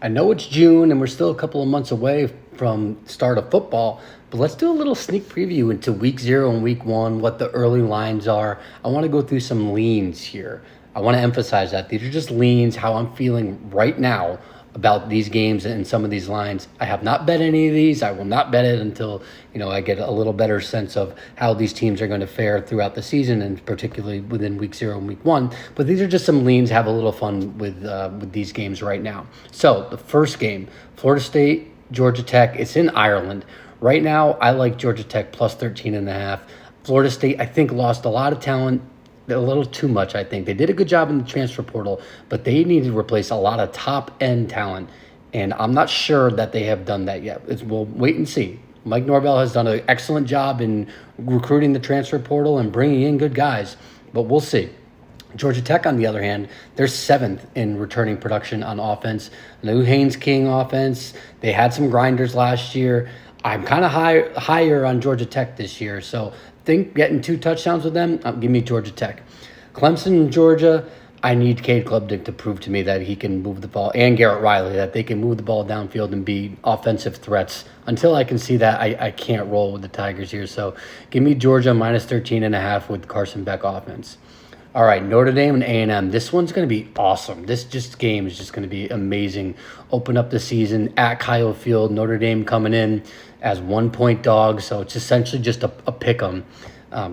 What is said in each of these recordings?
I know it's June and we're still a couple of months away from start of football, but let's do a little sneak preview into week 0 and week 1, what the early lines are. I want to go through some leans here. I want to emphasize that these are just leans, how I'm feeling right now about these games and some of these lines. I have not bet any of these. I will not bet it until, I get a little better sense of how these teams are going to fare throughout the season, and particularly within week 0 and week 1. But these are just some leans. Have a little fun with these games right now. So the first game, Florida State, Georgia Tech. It's in Ireland. Right now, I like Georgia Tech plus 13.5. Florida State, I think, lost a lot of talent, a little too much, I think. They did a good job in the transfer portal, but they need to replace a lot of top-end talent, and I'm not sure that they have done that yet. We'll wait and see. Mike Norvell has done an excellent job in recruiting the transfer portal and bringing in good guys, but we'll see. Georgia Tech, on the other hand, they're 7th in returning production on offense. New Haynes King offense. They had some grinders last year. I'm kind of higher on Georgia Tech this year, so think getting 2 touchdowns with them, give me Georgia Tech. Clemson, Georgia, I need Cade Klubnik to prove to me that he can move the ball, and Garrett Riley, that they can move the ball downfield and be offensive threats. Until I can see that, I can't roll with the Tigers here. So give me Georgia minus 13.5 with Carson Beck offense. All right, Notre Dame and A&M. This one's going to be awesome. This game is just going to be amazing. Open up the season at Kyle Field. Notre Dame coming in as 1-point dogs, so it's essentially just a pick 'em.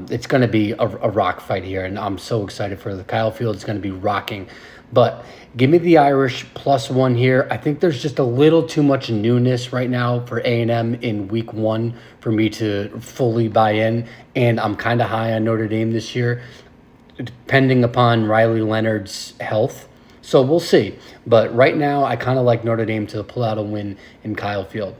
It's going to be a rock fight here, and I'm so excited for the Kyle Field. It's going to be rocking. But give me the Irish +1 here. I think there's just a little too much newness right now for A&M in week 1 for me to fully buy in, and I'm kind of high on Notre Dame this year, depending upon Riley Leonard's health. So we'll see. But right now, I kind of like Notre Dame to pull out a win in Kyle Field.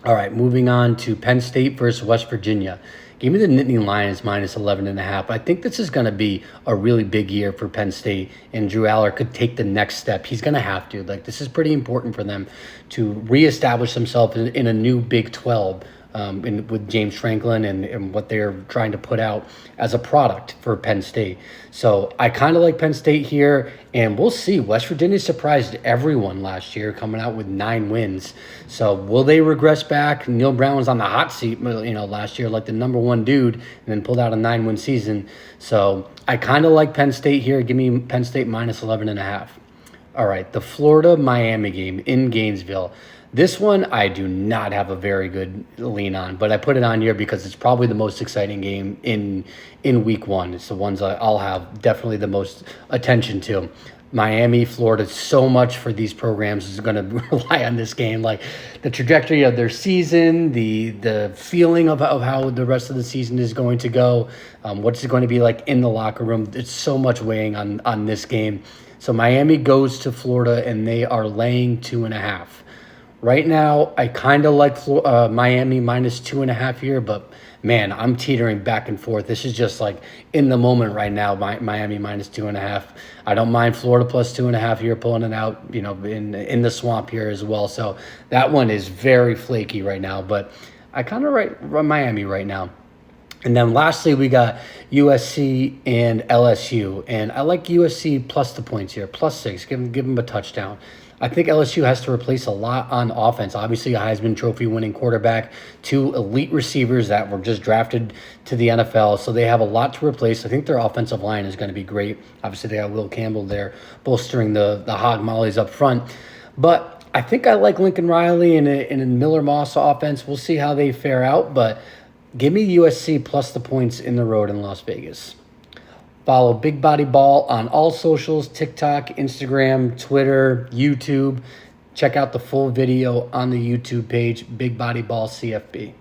All right, moving on to Penn State versus West Virginia. Give me the Nittany Lions minus 11.5. I think this is going to be a really big year for Penn State, and Drew Aller could take the next step. He's going to have to. This is pretty important for them to reestablish themselves in a new Big 12. With James Franklin and what they're trying to put out as a product for Penn State. So I kind of like Penn State here, and we'll see. West Virginia surprised everyone last year, coming out with 9 wins. So will they regress back? Neil Brown was on the hot seat, last year, like the number 1 dude, and then pulled out a 9-win season. So I kind of like Penn State here. Give me Penn State minus 11.5. All right, the Florida-Miami game in Gainesville. This one I do not have a very good lean on, but I put it on here because it's probably the most exciting game in week 1. It's the ones I'll have definitely the most attention to. Miami, Florida, so much for these programs is going to rely on this game. Like the trajectory of their season, the feeling of how the rest of the season is going to go, what's it going to be like in the locker room. It's so much weighing on this game. So Miami goes to Florida, and they are laying 2.5. Right now, I kind of like Miami minus 2.5 here, but man, I'm teetering back and forth. This is just like in the moment right now, Miami minus 2.5. I don't mind Florida plus 2.5 here, pulling it out, in the swamp here as well. So that one is very flaky right now, but I kind of like Miami right now. And then lastly, we got USC and LSU. And I like USC plus the points here, +6. Give them a touchdown. I think LSU has to replace a lot on offense. Obviously, a Heisman Trophy winning quarterback, 2 elite receivers that were just drafted to the NFL. So they have a lot to replace. I think their offensive line is going to be great. Obviously, they got Will Campbell there bolstering the hog mollies up front. But I think I like Lincoln Riley and a Miller Moss offense. We'll see how they fare out. But give me USC plus the points in the road in Las Vegas. Follow Big Body Ball on all socials, TikTok, Instagram, Twitter, YouTube. Check out the full video on the YouTube page, Big Body Ball CFB.